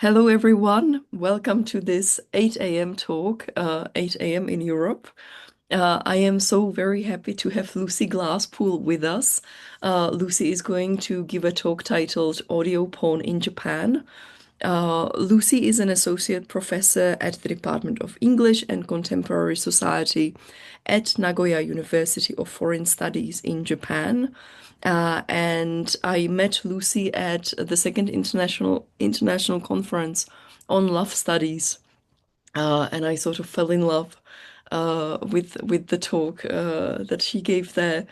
Hello, everyone. Welcome to this 8 a.m. talk, 8 a.m. in Europe. I am so very happy to have Lucy Glasspool with us. Lucy is going to give a talk titled Audio Porn in Japan. Lucy is an associate professor at the Department of English and Contemporary Society at Nagoya University of Foreign Studies in Japan. And I met Lucy at the second international conference on love studies, and I sort of fell in love with the talk that she gave there.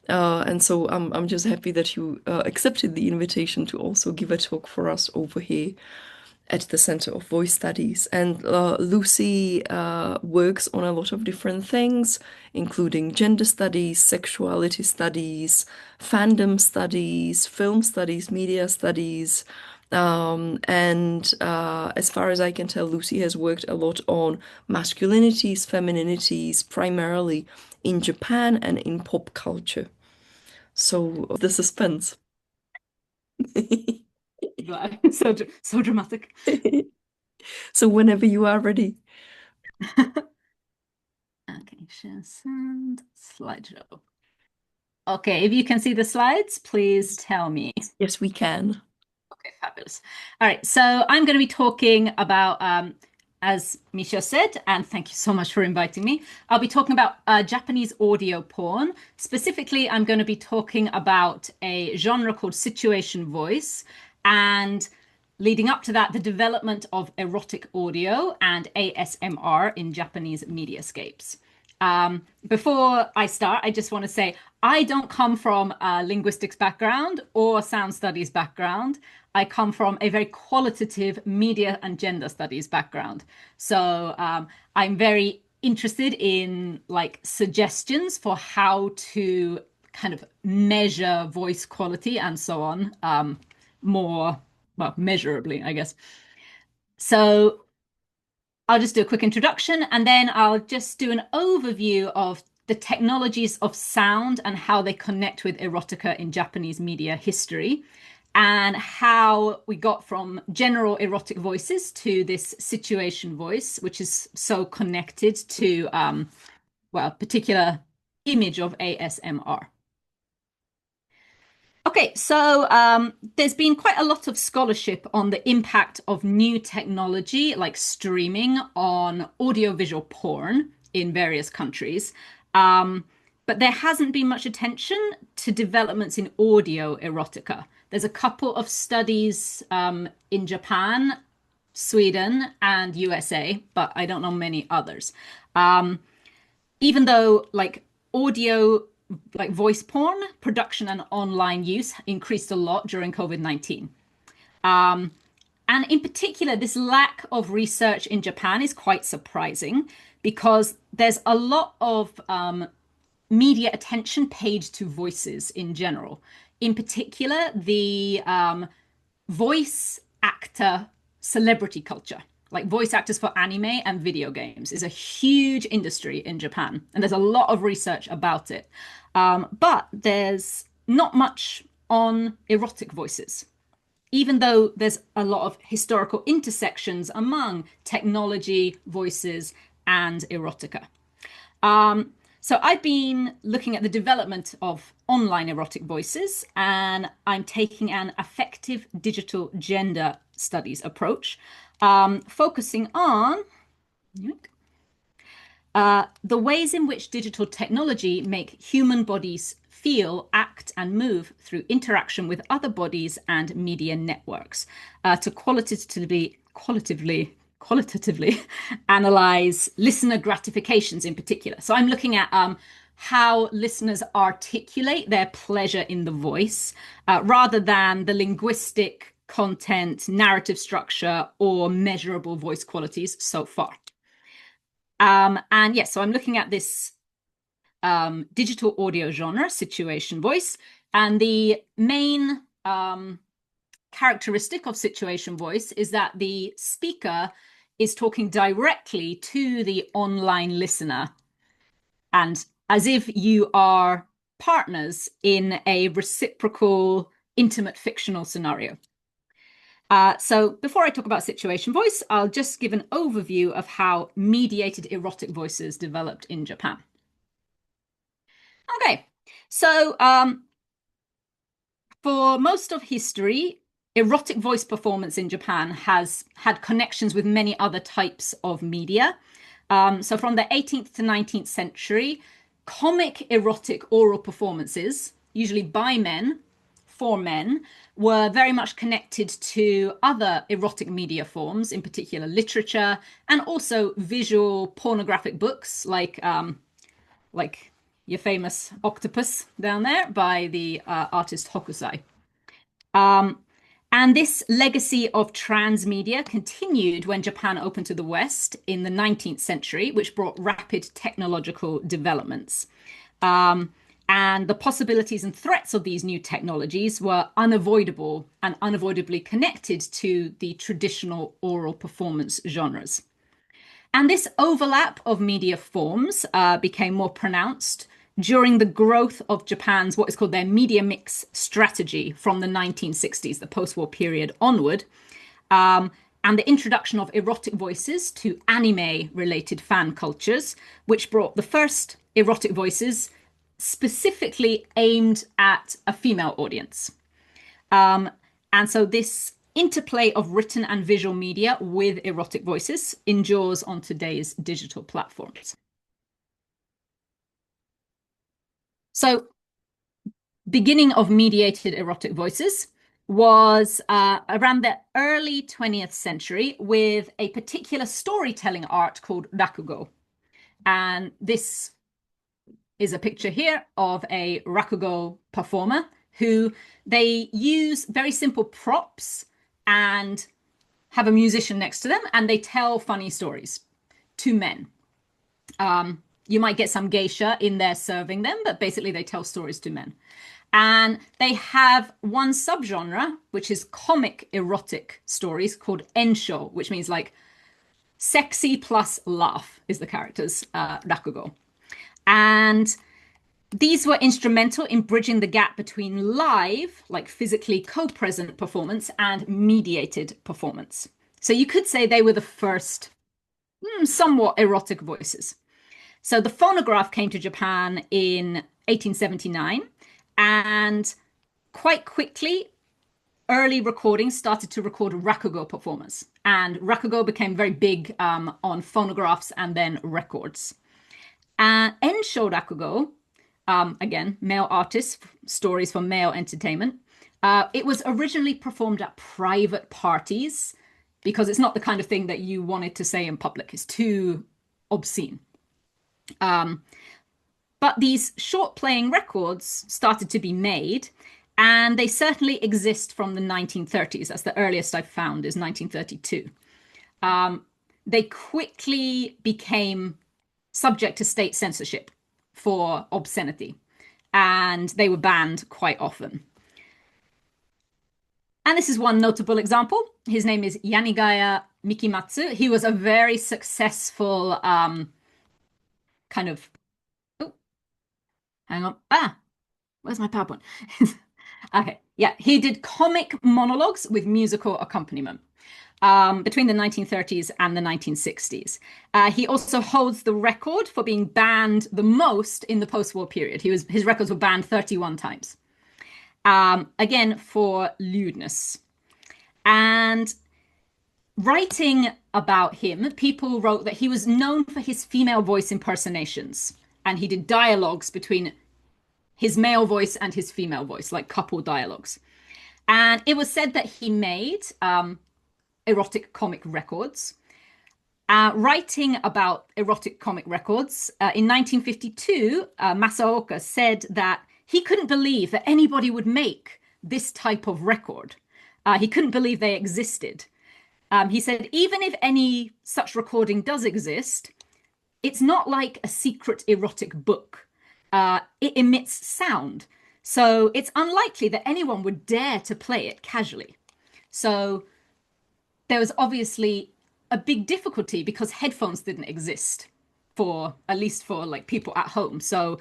And so I'm just happy that you accepted the invitation to also give a talk for us over here at the Center of Voice Studies. And Lucy works on a lot of different things, including gender studies, sexuality studies, fandom studies, film studies, media studies. And as far as I can tell, Lucy has worked a lot on masculinities, femininities, primarily in Japan and in pop culture. So the suspense. So dramatic. So whenever you are ready. Okay, share send slideshow. Okay, if you can see the slides, please tell me. Yes, we can. Okay, fabulous. All right, so I'm going to be talking about, as Misha said, and thank you so much for inviting me. I'll be talking about Japanese audio porn. Specifically, I'm going to be talking about a genre called situation voice, and leading up to that, the development of erotic audio and ASMR in Japanese mediascapes. Before I start, I just want to say I don't come from a linguistics background or sound studies background. I come from a very qualitative media and gender studies background. So I'm very interested in like suggestions for how to kind of measure voice quality and so on, more, well, measurably, I guess. So I'll just do a quick introduction and then I'll just do an overview of the technologies of sound and how they connect with erotica in Japanese media history, and how we got from general erotic voices to this situation voice, which is so connected to, well, particular image of ASMR. Okay, so there's been quite a lot of scholarship on the impact of new technology like streaming on audiovisual porn in various countries. But there hasn't been much attention to developments in audio erotica. There's a couple of studies in Japan, Sweden, and USA, but I don't know many others. Even though like audio, like voice porn production and online use increased a lot during COVID-19. And in particular, this lack of research in Japan is quite surprising because there's a lot of media attention paid to voices in general. In particular, the voice actor celebrity culture, like voice actors for anime and video games, is a huge industry in Japan, and there's a lot of research about it. But there's not much on erotic voices, even though there's a lot of historical intersections among technology, voices, and erotica. So I've been looking at the development of online erotic voices, and I'm taking an affective digital gender studies approach, focusing on the ways in which digital technology make human bodies feel, act, and move through interaction with other bodies and media networks, to qualitatively analyze listener gratifications in particular. So I'm looking at how listeners articulate their pleasure in the voice, rather than the linguistic content, narrative structure, or measurable voice qualities so far. And yes, so I'm looking at this digital audio genre, situation voice, and the main characteristic of situation voice is that the speaker is talking directly to the online listener, and as if you are partners in a reciprocal, intimate fictional scenario. So before I talk about situation voice, I'll just give an overview of how mediated erotic voices developed in Japan. Okay, so for most of history, erotic voice performance in Japan has had connections with many other types of media. So from the 18th to 19th century, comic erotic oral performances, usually by men, for men, were very much connected to other erotic media forms, in particular literature, and also visual pornographic books like your famous Octopus down there by the artist Hokusai. Um, and this legacy of transmedia continued when Japan opened to the West in the 19th century, which brought rapid technological developments. Um, and the possibilities and threats of these new technologies were unavoidable and unavoidably connected to the traditional oral performance genres. And this overlap of media forms became more pronounced during the growth of Japan's what is called their media mix strategy from the 1960s, the post-war period onward, and the introduction of erotic voices to anime-related fan cultures, which brought the first erotic voices specifically aimed at a female audience. Um, and so this interplay of written and visual media with erotic voices endures on today's digital platforms. So, beginning of mediated erotic voices was around the early 20th century with a particular storytelling art called rakugo. And this is a picture here of a rakugo performer who they use very simple props and have a musician next to them, and they tell funny stories to men. You might get some geisha in there serving them, but basically they tell stories to men. And they have one subgenre, which is comic erotic stories called ensho, which means like sexy plus laugh is the character's rakugo. And these were instrumental in bridging the gap between live, like physically co-present performance, and mediated performance. So you could say they were the first somewhat erotic voices. So the phonograph came to Japan in 1879, and quite quickly, early recordings started to record rakugo performers. And rakugo became very big on phonographs and then records. Ensho rakugo, again, male artists, stories for male entertainment. It was originally performed at private parties because it's not the kind of thing that you wanted to say in public. It's too obscene. But these short playing records started to be made, and they certainly exist from the 1930s. That's the earliest I've found is 1932. They quickly became subject to state censorship for obscenity, and they were banned quite often. And this is one notable example. His name is Yanigaya Mikimatsu. He was a very successful kind of, oh, hang on. Where's my PowerPoint? Okay, yeah, he did comic monologues with musical accompaniment between the 1930s and the 1960s. He also holds the record for being banned the most in the post-war period. His records were banned 31 times. Again, for lewdness. And writing about him, people wrote that he was known for his female voice impersonations, and he did dialogues between his male voice and his female voice, like couple dialogues. And it was said that he made erotic comic records. Writing about erotic comic records, in 1952, Masaoka said that he couldn't believe that anybody would make this type of record. He couldn't believe they existed. He said, even if any such recording does exist, it's not like a secret erotic book. It emits sound. So it's unlikely that anyone would dare to play it casually. So there was obviously a big difficulty because headphones didn't exist for, at least for like people at home. So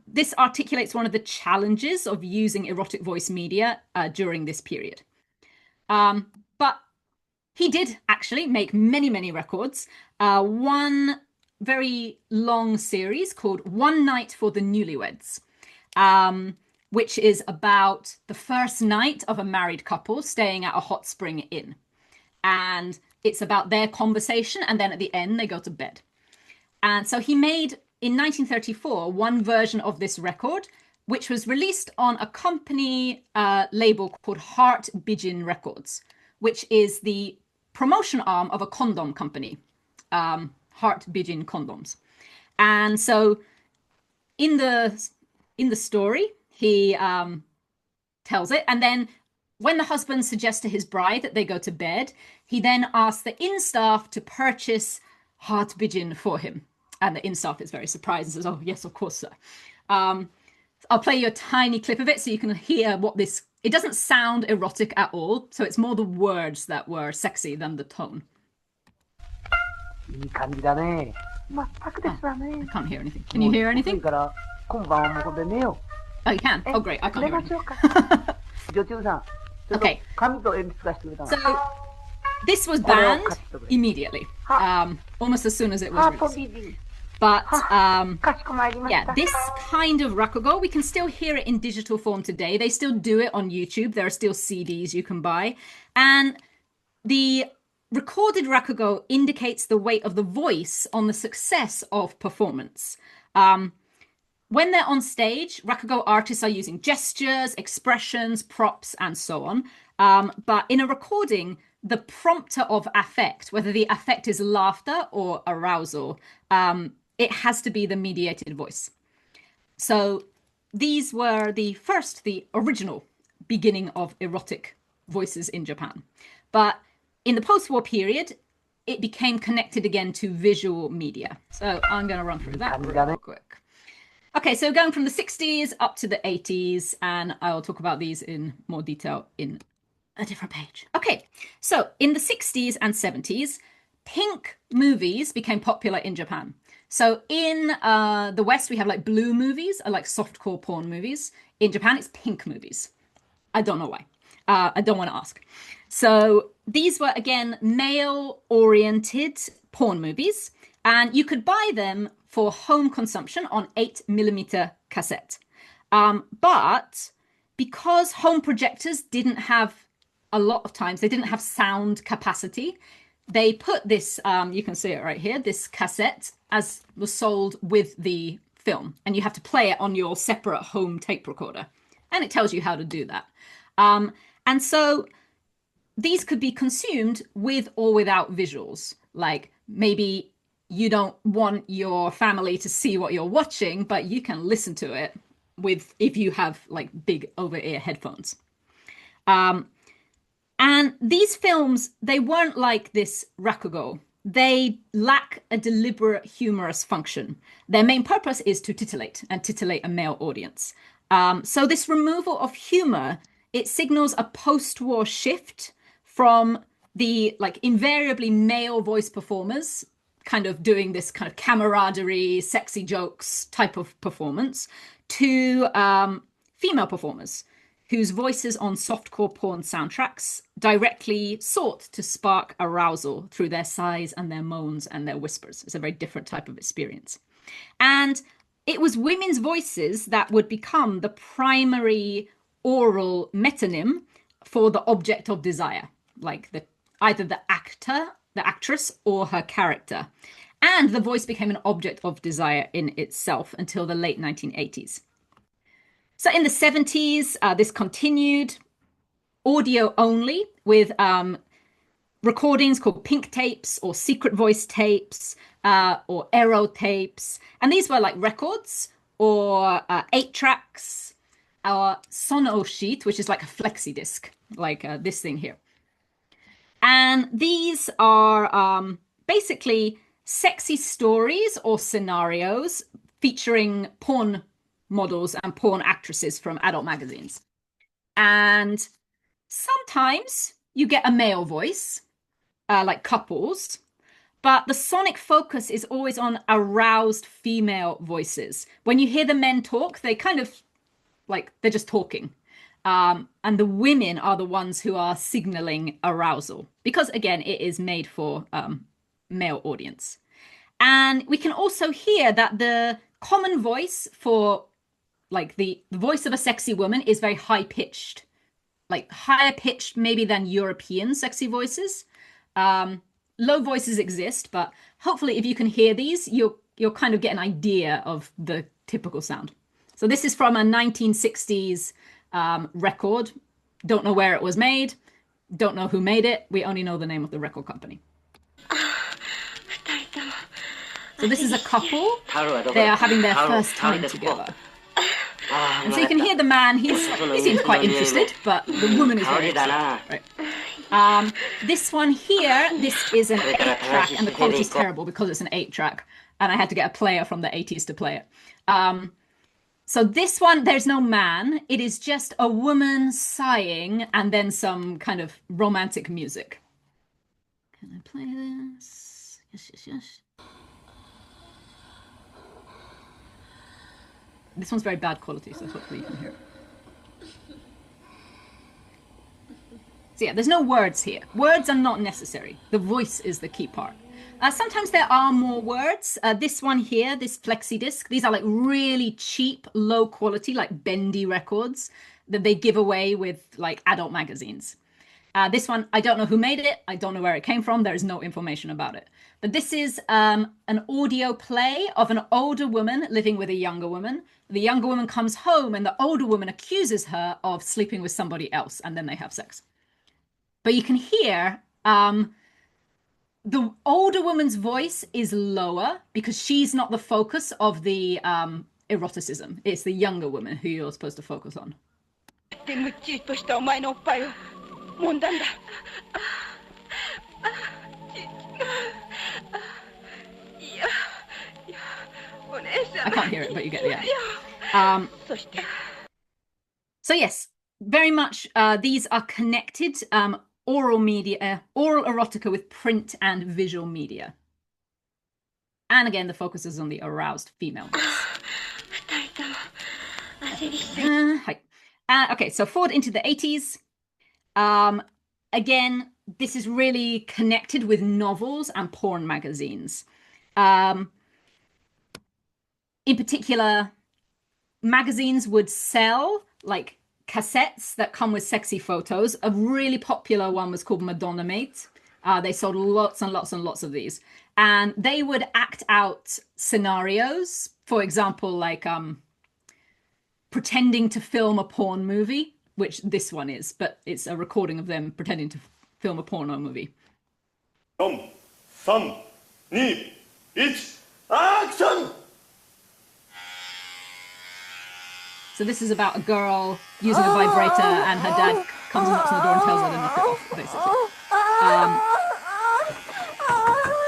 this articulates one of the challenges of using erotic voice media during this period. But he did actually make many, many records. One very long series called One Night for the Newlyweds, which is about the first night of a married couple staying at a hot spring inn. And it's about their conversation, and then at the end, they go to bed. And so he made, in 1934, one version of this record, which was released on a company label called Hart Bijin Records, which is the promotion arm of a condom company, Hart Bijin Condoms. And so in the story, he tells it, and then when the husband suggests to his bride that they go to bed, he then asks the inn staff to purchase Hart Bijin for him. And the inn staff is very surprised and says, "Oh, yes, of course, sir." I'll play you a tiny clip of it so you can hear what this... It doesn't sound erotic at all, so it's more the words that were sexy than the tone. いい感じだね。全くですわね。 I can't hear anything. Can you hear 遅い anything? から今晩はもうここで寝よ Oh, you can. う。 Oh, great. I can't 寝 hear ましょ anything. うか。女中さん、ちょっと Okay. 紙と鉛筆出してくれた So の。 this was これを banned 買ってくれ。 immediately, almost as soon as it ハ was ート released. ビビン。 But かしこまりまし yeah, た。 this kind of rakugo, we can still hear it in digital form today. They still do it on YouTube. There are still CDs you can buy. And the recorded rakugo indicates the weight of the voice on the success of performance. When they're on stage, rakugo artists are using gestures, expressions, props, and so on. But in a recording, the prompter of affect, whether the affect is laughter or arousal, it has to be the mediated voice. So these were the original beginning of erotic voices in Japan. But in the post-war period, it became connected again to visual media. So I'm going to run through that real quick. Okay, so going from the 60s up to the 80s, and I'll talk about these in more detail in a different page. Okay, so in the 60s and 70s, pink movies became popular in Japan. So in the West, we have like blue movies, like softcore porn movies. In Japan, it's pink movies. I don't know why. I don't want to ask. So these were, again, male-oriented porn movies, and you could buy them for home consumption on 8mm cassette. But because home projectors didn't have, a lot of times, they didn't have sound capacity, they put this, you can see it right here, this cassette as was sold with the film, and you have to play it on your separate home tape recorder, and it tells you how to do that. And so these could be consumed with or without visuals. Like maybe you don't want your family to see what you're watching, but you can listen to it with, if you have like big over-ear headphones. And these films, they weren't like this rakugo. They lack a deliberate humorous function. Their main purpose is to titillate and titillate a male audience. So this removal of humor, it signals a post-war shift from the like invariably male voice performers kind of doing this kind of camaraderie, sexy jokes type of performance to female performers whose voices on softcore porn soundtracks directly sought to spark arousal through their sighs and their moans and their whispers. It's a very different type of experience. And it was women's voices that would become the primary oral metonym for the object of desire, like either the actor, the actress, or her character. And the voice became an object of desire in itself until the late 1980s. So in the 70s, this continued audio only with recordings called pink tapes or secret voice tapes or ero tapes. And these were like records or 8-tracks or sono sheet, which is like a flexi disc, like this thing here. And these are basically sexy stories or scenarios featuring porn models and porn actresses from adult magazines. And sometimes you get a male voice, like couples, but the sonic focus is always on aroused female voices. When you hear the men talk, they kind of like, they're just talking. And the women are the ones who are signaling arousal because, again, it is made for male audience. And we can also hear that the common voice for like the voice of a sexy woman is very high pitched, like higher pitched maybe than European sexy voices. Low voices exist, but hopefully if you can hear these, you'll kind of get an idea of the typical sound. So this is from a 1960s record. Don't know where it was made. Don't know who made it. We only know the name of the record company. So this is a couple. They are having their first time together. And so you can hear the man, he seems quite interested, but the woman is very excited. Right. This one here, this is an 8-track, and the quality is terrible because it's an 8-track, and I had to get a player from the 80s to play it. So this one, there's no man. It is just a woman sighing and then some kind of romantic music. Can I play this? Yes, yes, yes. This one's very bad quality, so hopefully you can hear it. So yeah, there's no words here. Words are not necessary. The voice is the key part. Sometimes there are more words. This one here, this flexi disc, these are like really cheap, low quality, like bendy records that they give away with like adult magazines. This one, I don't know who made it. I don't know where it came from. There is no information about it. But this is an audio play of an older woman living with a younger woman. The younger woman comes home and the older woman accuses her of sleeping with somebody else, and then they have sex. But you can hear the older woman's voice is lower because she's not the focus of the eroticism. It's the younger woman who you're supposed to focus on. I can't hear it, but you get the idea. So yes, very much these are connected, oral media, oral erotica with print and visual media. And again, the focus is on the aroused female. Okay, so forward into the 80s. Again, this is really connected with novels and porn magazines. In particular, magazines would sell like cassettes that come with sexy photos. A really popular one was called Madonna Mate. They sold lots and lots and lots of these. And they would act out scenarios, for example, like pretending to film a porn movie, which this one is, but it's a recording of them pretending to film a porno movie. 4, 3, 2, 1, action! So this is about a girl using a vibrator, and her dad comes and knocks on the door and tells her to knock it off, basically.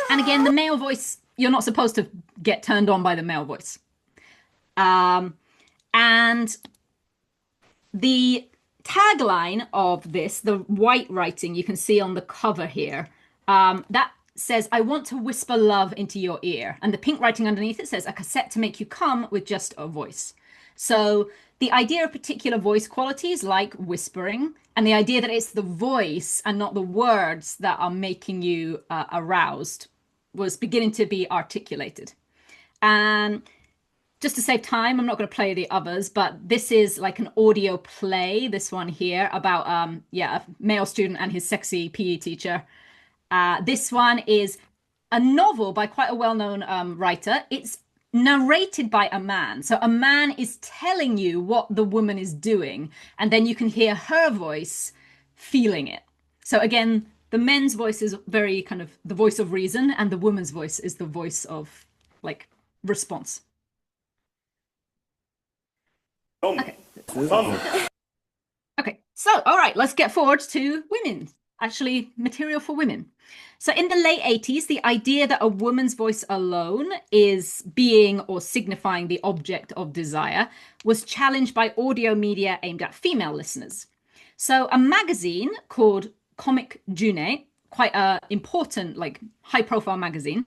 And again, the male voice, you're not supposed to get turned on by the male voice. And the tagline of this, the white writing you can see on the cover here, that says, "I want to whisper love into your ear." And the pink writing underneath it says, "A cassette to make you come with just a voice." So the idea of particular voice qualities like whispering, and the idea that it's the voice and not the words that are making you aroused was beginning to be articulated. And just to save time, I'm not going to play the others, but this is like an audio play, this one here, about a male student and his sexy PE teacher. This one is a novel by quite a well-known writer. It's narrated by a man. So a man is telling you what the woman is doing, and then you can hear her voice feeling it. So again, the men's voice is very kind of the voice of reason, and the woman's voice is the voice of like response. Okay. Okay, so all right, let's get forward to women. Actually, material for women. So in the late 80s, the idea that a woman's voice alone is being or signifying the object of desire was challenged by audio media aimed at female listeners. So a magazine called Comic June, quite an important, like high-profile magazine,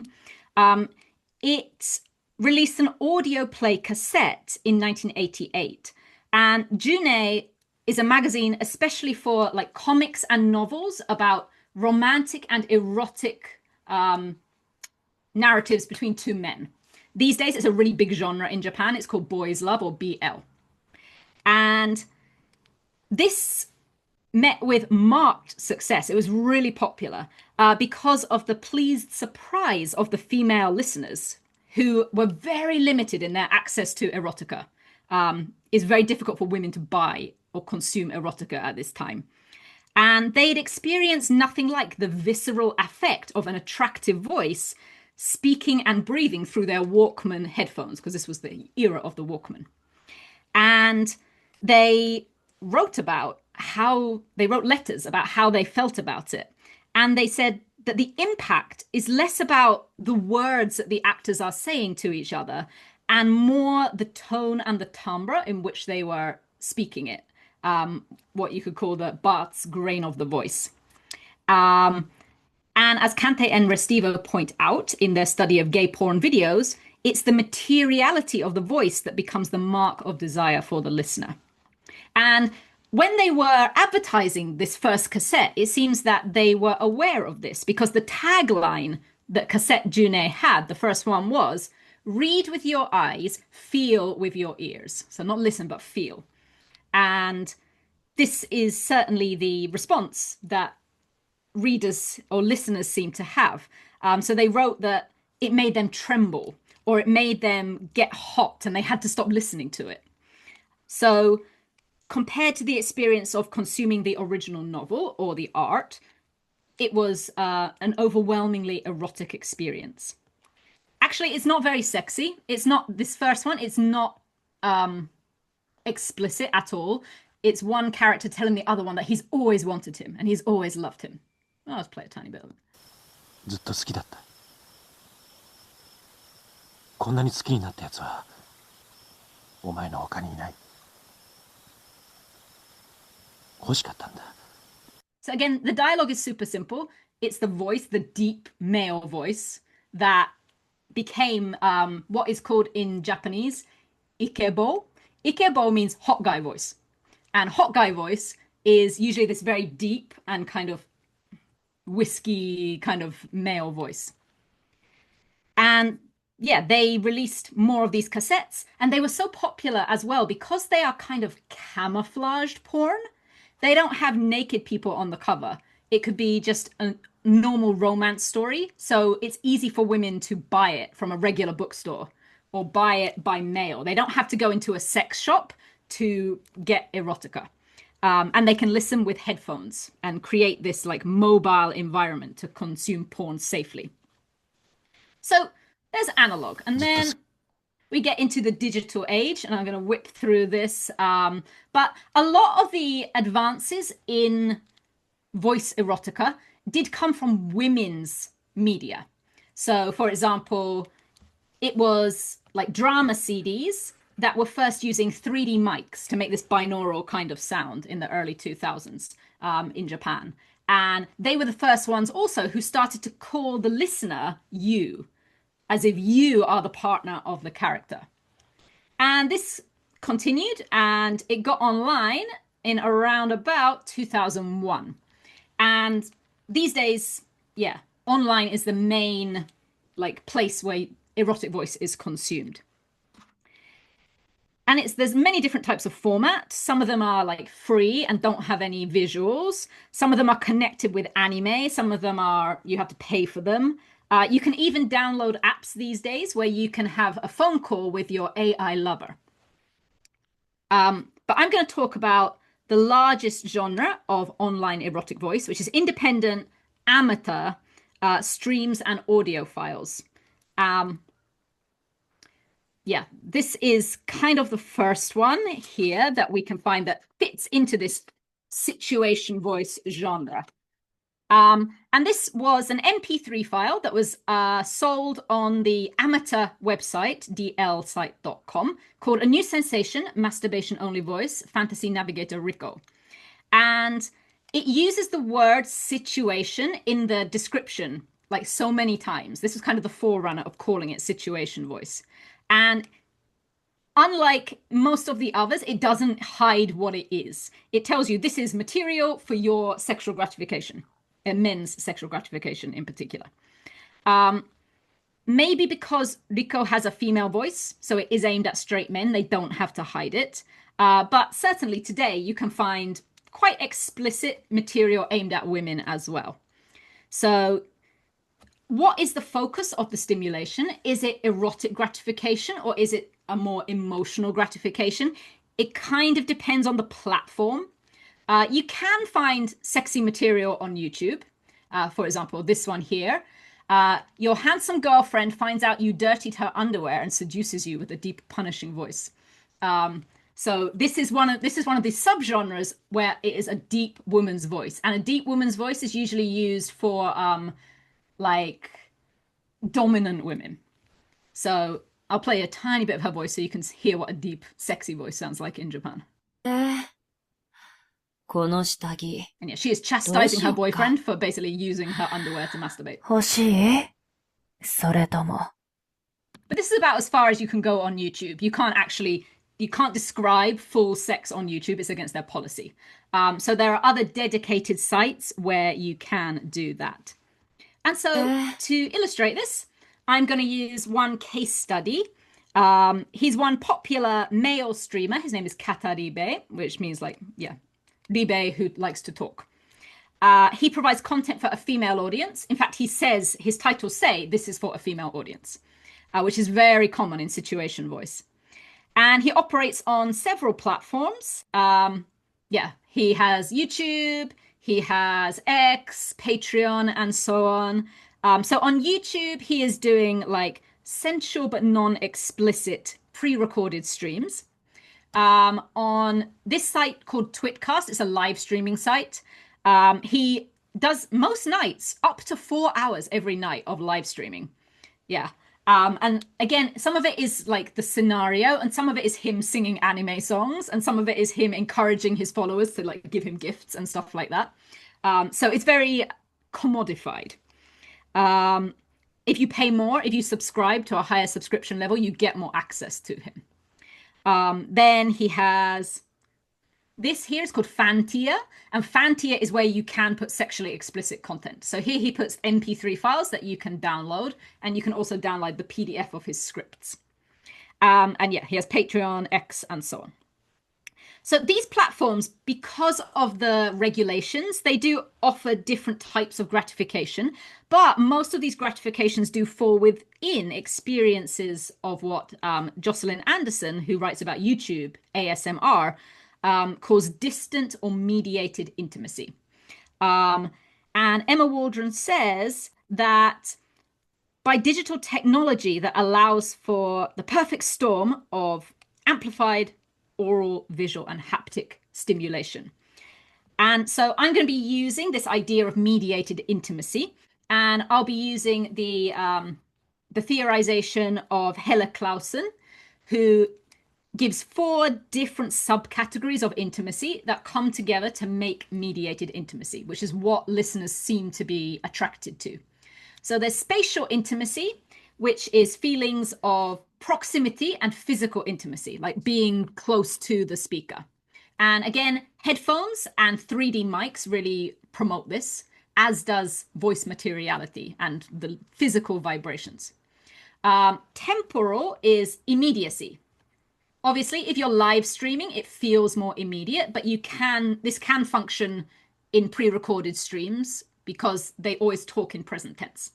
it released an audio play cassette in 1988. And June is a magazine especially for like comics and novels about romantic and erotic narratives between two men. These days, it's a really big genre in Japan. It's called boys' love, or BL. And this met with marked success. It was really popular because of the pleased surprise of the female listeners, who were very limited in their access to erotica. It's very difficult for women to buy or consume erotica at this time. And they'd experienced nothing like the visceral effect of an attractive voice speaking and breathing through their Walkman headphones, because this was the era of the Walkman. And they wrote letters about how they felt about it. And they said that the impact is less about the words that the actors are saying to each other and more the tone and the timbre in which they were speaking it. What you could call the Bart's grain of the voice. And as Kante and Restivo point out in their study of gay porn videos, it's the materiality of the voice that becomes the mark of desire for the listener. And when they were advertising this first cassette, it seems that they were aware of this, because the tagline that Cassette June had, the first one, was, read with your eyes, feel with your ears. So not listen, but feel. And this is certainly the response that readers or listeners seem to have. So they wrote that it made them tremble, or it made them get hot, and they had to stop listening to it. So compared to the experience of consuming the original novel or the art, it was an overwhelmingly erotic experience. Actually, it's not very sexy. It's not, this first one, it's not explicit at all. It's one character telling the other one that he's always wanted him and he's always loved him. Well, let's play a tiny bit of it. ずっと好きだった。こんなに好きになったやつはお前の他にいない。欲しかったんだ。 So again, the dialogue is super simple. It's the voice, the deep male voice, that became what is called in Japanese ikebo. Ikebo means hot guy voice. And hot guy voice is usually this very deep and kind of whiskey kind of male voice. And yeah, they released more of these cassettes, and they were so popular as well because they are kind of camouflaged porn. They don't have naked people on the cover. It could be just a normal romance story. So it's easy for women to buy it from a regular bookstore or buy it by mail. They don't have to go into a sex shop to get erotica. And they can listen with headphones and create this like mobile environment to consume porn safely. So there's analog. And then we get into the digital age, and I'm going to whip through this. But a lot of the advances in voice erotica did come from women's media. So, for example, it was like drama CDs that were first using 3D mics to make this binaural kind of sound in the early 2000s in Japan. And they were the first ones also who started to call the listener you, as if you are the partner of the character. And this continued, and it got online in around about 2001. And these days, yeah, online is the main like place where erotic voice is consumed. And there's many different types of format. Some of them are like free and don't have any visuals. Some of them are connected with anime. Some of them are, you have to pay for them. You can even download apps these days where you can have a phone call with your AI lover. But I'm going to talk about the largest genre of online erotic voice, which is independent, amateur streams and audio files. Yeah, this is kind of the first one here that we can find that fits into this situation voice genre. And this was an MP3 file that was sold on the amateur website, dlsite.com, called A New Sensation, Masturbation Only Voice, Fantasy Navigator Rico. And it uses the word situation in the description like so many times. This is kind of the forerunner of calling it situation voice. And unlike most of the others, it doesn't hide what it is. It tells you this is material for your sexual gratification, and men's sexual gratification in particular. Maybe because Rico has a female voice, so it is aimed at straight men, they don't have to hide it. But certainly today you can find quite explicit material aimed at women as well. So what is the focus of the stimulation? Is it erotic gratification or is it a more emotional gratification? It kind of depends on the platform. You can find sexy material on YouTube. For example, this one here. Your handsome girlfriend finds out you dirtied her underwear and seduces you with a deep, punishing voice. So this is one of the subgenres where it is a deep woman's voice, and a deep woman's voice is usually used for like dominant women. So I'll play a tiny bit of her voice so you can hear what a deep, sexy voice sounds like in Japan. この下着 And yeah, she is chastising her boyfriend for basically using her underwear to masturbate. 欲しいそれとも But this is about as far as you can go on YouTube. You can't describe full sex on YouTube. It's against their policy. So there are other dedicated sites where you can do that. And so to illustrate this, I'm going to use one case study. He's one popular male streamer. His name is Kata Ribe, which means Ribe who likes to talk. He provides content for a female audience. In fact, his titles say this is for a female audience, which is very common in situation voice. And he operates on several platforms. He has YouTube, he has X, Patreon, and so on. So on YouTube, he is doing like sensual but non-explicit pre-recorded streams. On this site called Twitcast, it's a live streaming site. He does most nights up to 4 hours every night of live streaming. Yeah. And again, some of it is like the scenario, and some of it is him singing anime songs, and some of it is him encouraging his followers to like give him gifts and stuff like that. So it's very commodified. If you pay more, if you subscribe to a higher subscription level, you get more access to him. Then he has this here is called Fantia, and Fantia is where you can put sexually explicit content. So here he puts MP3 files that you can download, and you can also download the PDF of his scripts. And yeah, he has Patreon, X, and so on. So these platforms, because of the regulations, they do offer different types of gratification, but most of these gratifications do fall within experiences of what Jocelyn Anderson, who writes about YouTube, ASMR, calls distant or mediated intimacy. And Emma Waldron says that by digital technology that allows for the perfect storm of amplified oral, visual, and haptic stimulation. And so I'm going to be using this idea of mediated intimacy, and I'll be using the theorization of Helle Clausen, who gives 4 different subcategories of intimacy that come together to make mediated intimacy, which is what listeners seem to be attracted to. So there's spatial intimacy, which is feelings of proximity and physical intimacy, like being close to the speaker. And again, headphones and 3D mics really promote this, as does voice materiality and the physical vibrations. Temporal is immediacy. Obviously, if you're live streaming, it feels more immediate, but this can function in pre-recorded streams because they always talk in present tense.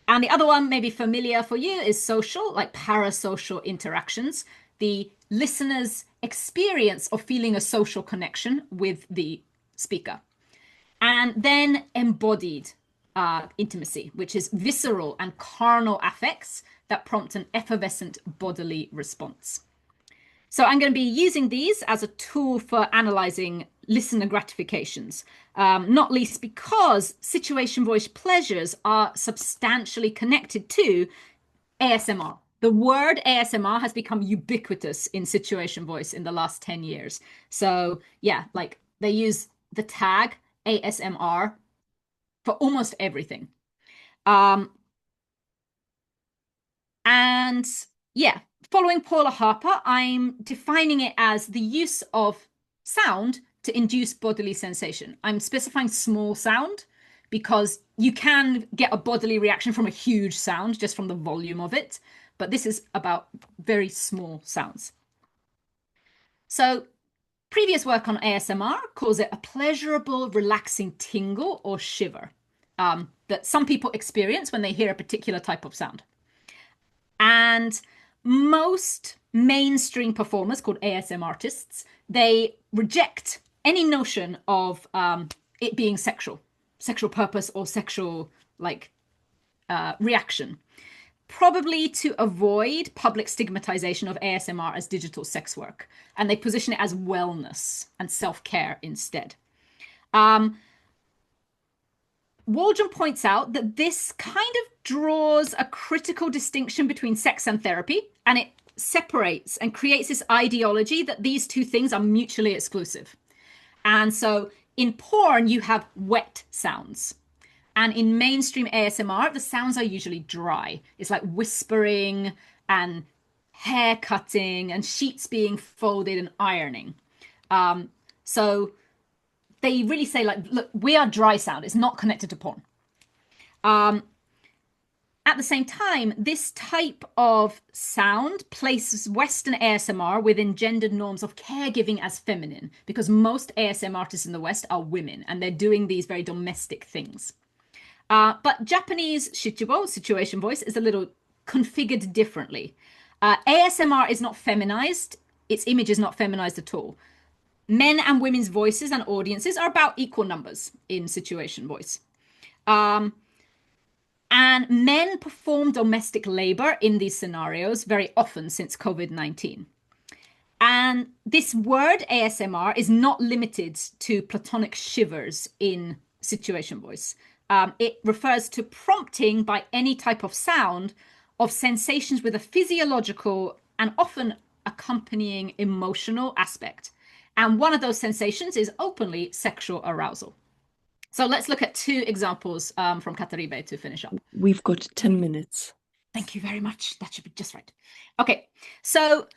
And the other one, maybe familiar for you, is social, like parasocial interactions, the listener's experience of feeling a social connection with the speaker. And then embodied intimacy, which is visceral and carnal affects that prompt an effervescent bodily response. So I'm going to be using these as a tool for analyzing listener gratifications, not least because situation voice pleasures are substantially connected to ASMR. The word ASMR has become ubiquitous in situation voice in the last 10 years. So yeah, like they use the tag ASMR for almost everything. And yeah, Following Paula Harper, I'm defining it as the use of sound to induce bodily sensation. I'm specifying small sound because you can get a bodily reaction from a huge sound just from the volume of it, but this is about very small sounds. So previous work on ASMR calls it a pleasurable, relaxing tingle or shiver that some people experience when they hear a particular type of sound. And most mainstream performers called ASM artists, they reject any notion of it being sexual purpose or sexual reaction, probably to avoid public stigmatization of ASMR as digital sex work. And they position it as wellness and self-care instead. Waldron points out that this kind of draws a critical distinction between sex and therapy, and it separates and creates this ideology that these two things are mutually exclusive. And so in porn, you have wet sounds. And in mainstream ASMR, the sounds are usually dry. It's like whispering and hair cutting and sheets being folded and ironing. So they really say, like, look, we are dry sound. It's not connected to porn. At the same time, this type of sound places Western ASMR within gendered norms of caregiving as feminine, because most ASM artists in the West are women, and they're doing these very domestic things. But Japanese shichibo, situation voice, is a little configured differently. ASMR is not feminized. Its image is not feminized at all. Men and women's voices and audiences are about equal numbers in situation voice. And men perform domestic labor in these scenarios very often since COVID-19. And this word ASMR is not limited to platonic shivers in situation voice. It refers to prompting by any type of sound of sensations with a physiological and often accompanying emotional aspect. And one of those sensations is openly sexual arousal. So let's look at two examples from Kataribe to finish up. We've got 10 minutes. Thank you very much. That should be just right. Okay, so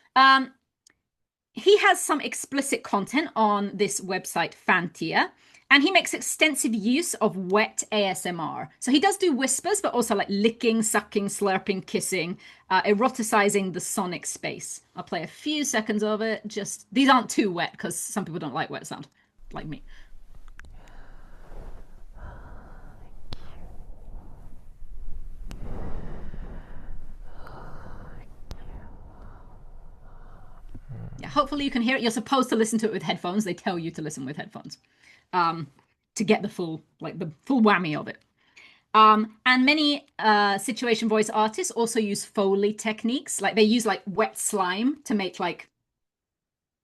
he has some explicit content on this website, Fantia, and he makes extensive use of wet ASMR. So he does do whispers, but also like licking, sucking, slurping, kissing, eroticizing the sonic space. I'll play a few seconds of it. Just these aren't too wet because some people don't like wet sound, like me. Yeah, hopefully you can hear it. You're supposed to listen to it with headphones. They tell you to listen with headphones to get the full whammy of it. And many situation voice artists also use Foley techniques. Like they use like wet slime to make like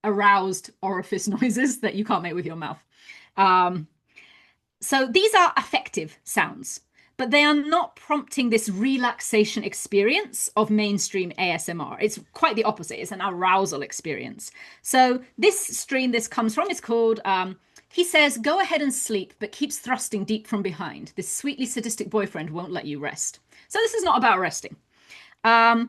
aroused orifice noises that you can't make with your mouth. So these are effective sounds, but they are not prompting this relaxation experience of mainstream ASMR. It's quite the opposite. It's an arousal experience. So this stream this comes from is called, he says, go ahead and sleep, but keeps thrusting deep from behind. This sweetly sadistic boyfriend won't let you rest. So this is not about resting. And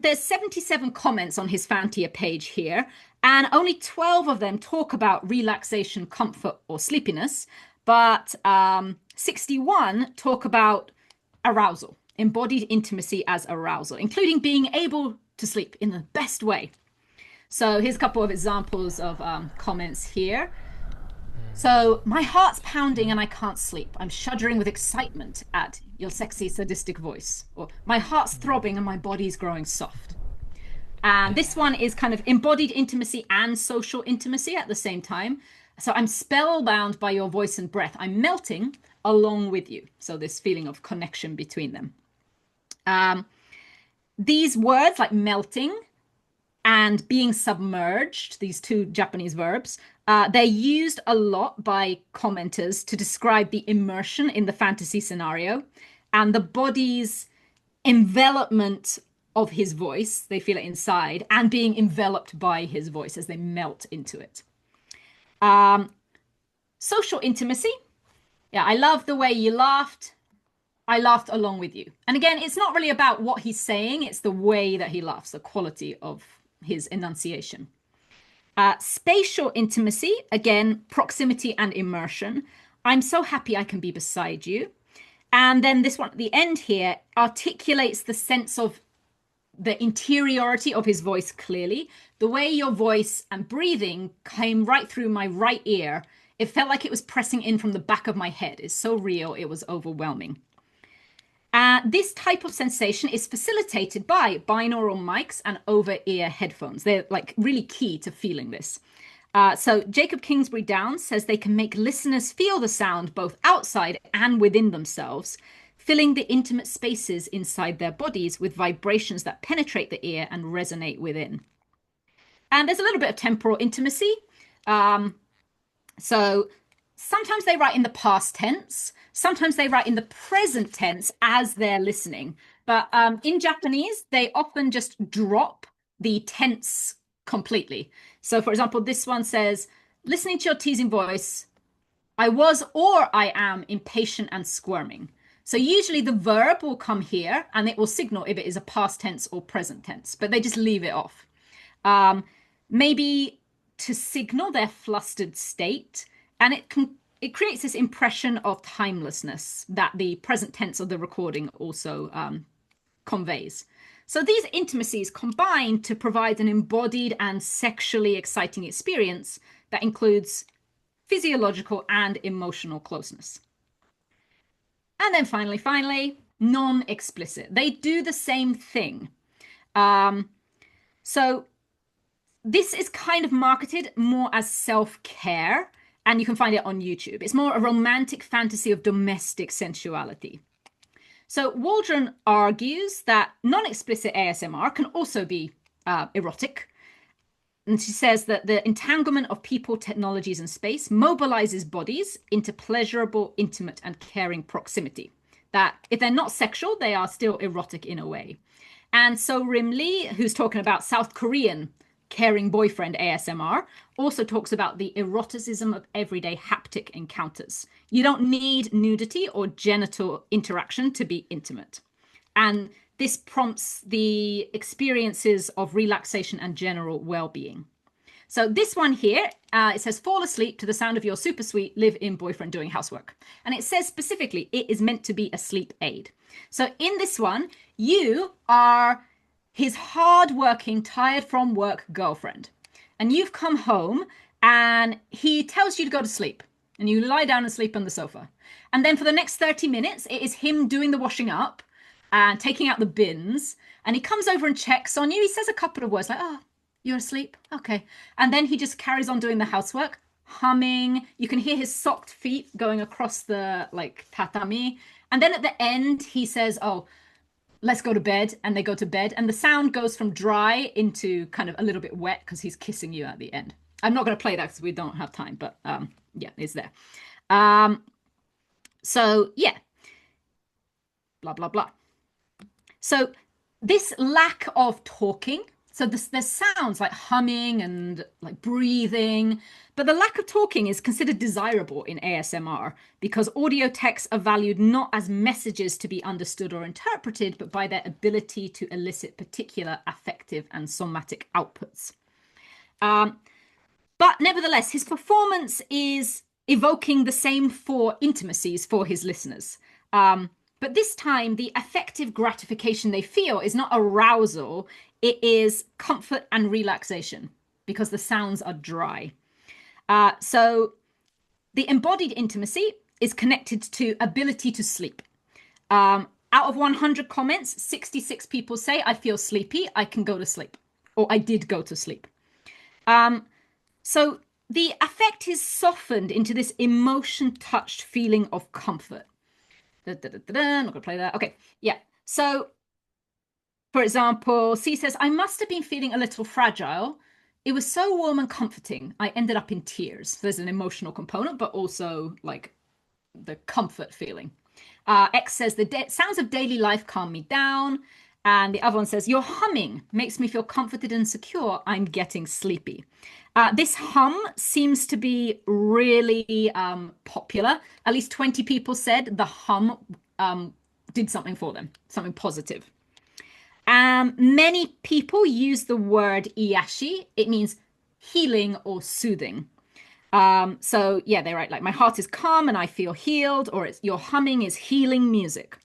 there's 77 comments on his Fantia page here, and only 12 of them talk about relaxation, comfort, or sleepiness. But 61 talk about arousal, embodied intimacy as arousal, including being able to sleep in the best way. So here's a couple of examples of comments here. So, my heart's pounding and I can't sleep. I'm shuddering with excitement at your sexy, sadistic voice. Or my heart's throbbing and my body's growing soft. And this one is kind of embodied intimacy and social intimacy at the same time. So I'm spellbound by your voice and breath. I'm melting along with you. So this feeling of connection between them. These words like melting and being submerged, these two Japanese verbs, they're used a lot by commenters to describe the immersion in the fantasy scenario and the body's envelopment of his voice. They feel it inside and being enveloped by his voice as they melt into it. Social intimacy. Yeah, I love the way you laughed. I laughed along with you. And again, it's not really about what he's saying, it's the way that he laughs, the quality of his enunciation. Spatial intimacy, again, proximity and immersion. I'm so happy I can be beside you. And then this one at the end here articulates the sense of the interiority of his voice clearly. The way your voice and breathing came right through my right ear. It felt like it was pressing in from the back of my head. It's so real, it was overwhelming. This type of sensation is facilitated by binaural mics and over-ear headphones. They're like really key to feeling this. So Jacob Kingsbury Downs says they can make listeners feel the sound both outside and within themselves, filling the intimate spaces inside their bodies with vibrations that penetrate the ear and resonate within. And there's a little bit of temporal intimacy. So sometimes they write in the past tense, sometimes they write in the present tense as they're listening. But in Japanese, they often just drop the tense completely. So for example, this one says, listening to your teasing voice, I was or I am impatient and squirming. So usually the verb will come here and it will signal if it is a past tense or present tense, but they just leave it off. Maybe to signal their flustered state, and it creates this impression of timelessness that the present tense of the recording also conveys. So these intimacies combine to provide an embodied and sexually exciting experience that includes physiological and emotional closeness. And then finally, non-explicit. They do the same thing. So this is kind of marketed more as self-care, and you can find it on YouTube. It's more a romantic fantasy of domestic sensuality. So Waldron argues that non-explicit ASMR can also be erotic. And she says that the entanglement of people, technologies, and space mobilizes bodies into pleasurable, intimate, and caring proximity. That if they're not sexual, they are still erotic in a way. And so Rim Lee, who's talking about South Korean caring boyfriend ASMR, also talks about the eroticism of everyday haptic encounters. You don't need nudity or genital interaction to be intimate. And this prompts the experiences of relaxation and general well-being. So this one here, it says, fall asleep to the sound of your super sweet live-in boyfriend doing housework. And it says specifically, it is meant to be a sleep aid. So in this one, you are his hard-working, tired from work girlfriend. And you've come home and he tells you to go to sleep. And you lie down and sleep on the sofa. And then for the next 30 minutes, it is him doing the washing up and taking out the bins. And he comes over and checks on you. He says a couple of words like, oh, you're asleep? Okay. And then he just carries on doing the housework, humming. You can hear his socked feet going across the tatami. And then at the end, he says, oh, let's go to bed. And they go to bed. And the sound goes from dry into kind of a little bit wet because he's kissing you at the end. I'm not going to play that because we don't have time. But yeah, it's there. So yeah, blah, blah, blah. So this lack of talking, so there's sounds like humming and like breathing, but the lack of talking is considered desirable in ASMR because audio texts are valued not as messages to be understood or interpreted, but by their ability to elicit particular affective and somatic outputs. But nevertheless, his performance is evoking the same four intimacies for his listeners. But this time, the affective gratification they feel is not arousal, it is comfort and relaxation because the sounds are dry. So the embodied intimacy is connected to ability to sleep. Out of 100 comments, 66 people say, I feel sleepy, I can go to sleep, or I did go to sleep. So the affect is softened into this emotion-touched feeling of comfort. I'm not going to play that. Okay, yeah. So, for example, C says, I must have been feeling a little fragile. It was so warm and comforting. I ended up in tears. There's an emotional component, but also like the comfort feeling. X says, the sounds of daily life calm me down. And the other one says, your humming makes me feel comforted and secure. I'm getting sleepy. This hum seems to be really popular. At least 20 people said the hum did something for them, something positive. Many people use the word iashi. It means healing or soothing. So yeah, they write like, my heart is calm and I feel healed, or it's your humming is healing music.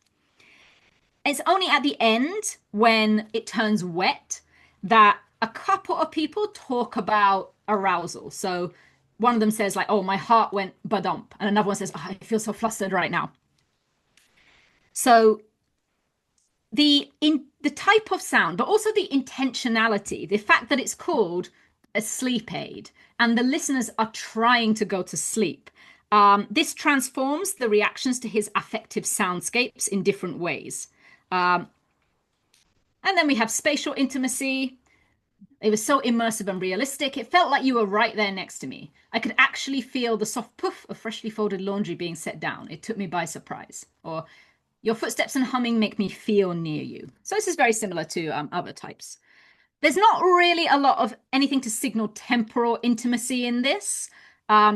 It's only at the end when it turns wet that a couple of people talk about arousal. So one of them says like, oh, my heart went badump. And another one says, oh, I feel so flustered right now. So the type of sound, but also the intentionality, the fact that it's called a sleep aid and the listeners are trying to go to sleep. This transforms the reactions to his affective soundscapes in different ways. And then we have spatial intimacy. It was so immersive and realistic. It felt like you were right there next to me. I could actually feel the soft poof of freshly folded laundry being set down. It took me by surprise. Or your footsteps and humming make me feel near you. So this is very similar to other types. There's not really a lot of anything to signal temporal intimacy in this.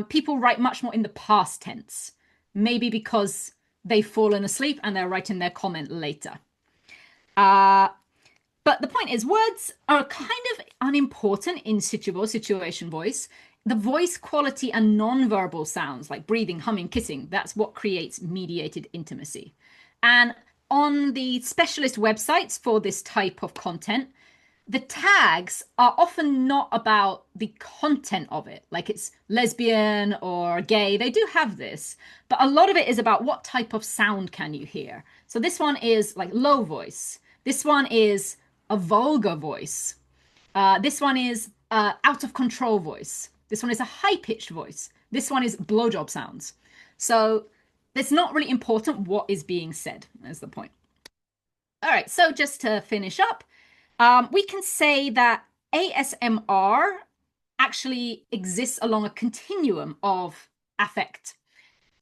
People write much more in the past tense, maybe because they've fallen asleep and they're writing their comment later. But the point is, words are kind of unimportant in situation voice. The voice quality and non-verbal sounds like breathing, humming, kissing, that's what creates mediated intimacy. And on the specialist websites for this type of content, the tags are often not about the content of it, like it's lesbian or gay. They do have this, but a lot of it is about what type of sound can you hear. So this one is like low voice. This one is a vulgar voice. This one is out of control voice. This one is a high-pitched voice. This one is blowjob sounds. So it's not really important what is being said, is the point. All right, so just to finish up, we can say that ASMR actually exists along a continuum of affect,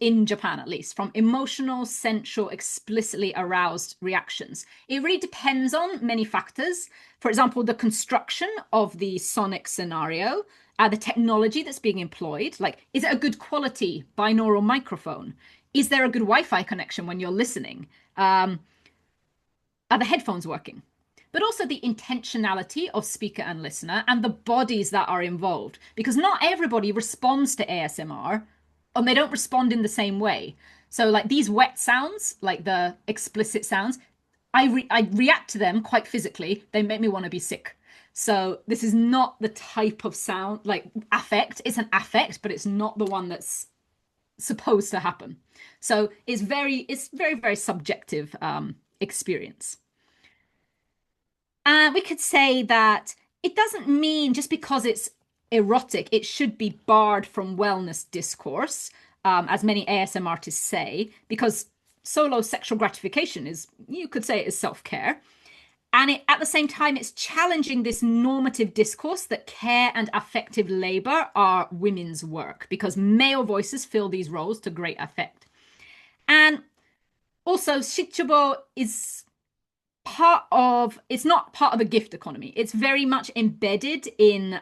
in Japan at least, from emotional, sensual, explicitly aroused reactions. It really depends on many factors. For example, the construction of the sonic scenario, the technology that's being employed, like, is it a good quality binaural microphone? Is there a good Wi-Fi connection when you're listening? Are the headphones working? But also the intentionality of speaker and listener and the bodies that are involved, because not everybody responds to ASMR and they don't respond in the same way. So like these wet sounds, like the explicit sounds, I react to them quite physically. They make me want to be sick. So this is not the type of sound, like affect. It's an affect, but it's not the one that's supposed to happen. So it's very, very subjective experience. And we could say that it doesn't mean just because it's erotic, it should be barred from wellness discourse, as many ASM artists say, because solo sexual gratification is, you could say, it is self-care. And at the same time, it's challenging this normative discourse that care and affective labor are women's work, because male voices fill these roles to great effect. And also, shichibo is it's not part of a gift economy. It's very much embedded in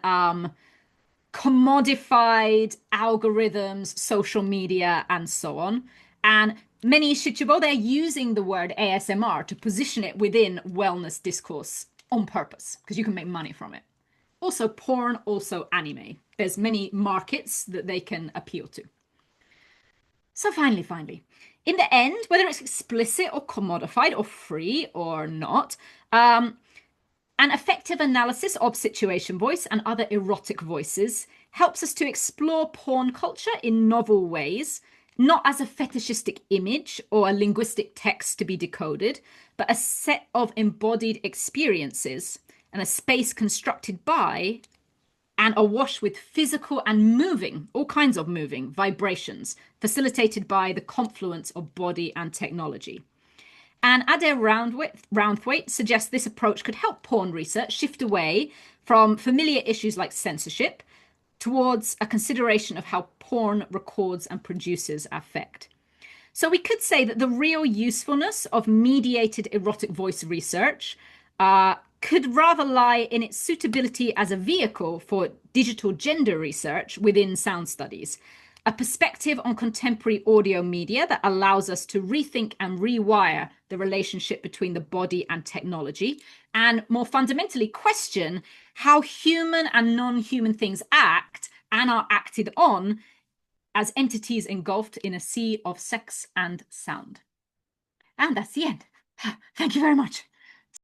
commodified algorithms, social media, and so on. And many shichibo, they're using the word ASMR to position it within wellness discourse on purpose, because you can make money from it. Also porn, also anime. There's many markets that they can appeal to. So finally, in the end, whether it's explicit or commodified or free or not, an effective analysis of situation voice and other erotic voices helps us to explore porn culture in novel ways, not as a fetishistic image or a linguistic text to be decoded, but a set of embodied experiences and a space constructed by and awash with physical and moving, all kinds of moving, vibrations, facilitated by the confluence of body and technology. And Adair Roundthwaite suggests this approach could help porn research shift away from familiar issues like censorship towards a consideration of how porn records and produces affect. So we could say that the real usefulness of mediated erotic voice research could rather lie in its suitability as a vehicle for digital gender research within sound studies. a perspective on contemporary audio media that allows us to rethink and rewire the relationship between the body and technology, and more fundamentally question how human and non-human things act and are acted on as entities engulfed in a sea of sex and sound. And that's the end. Thank you very much.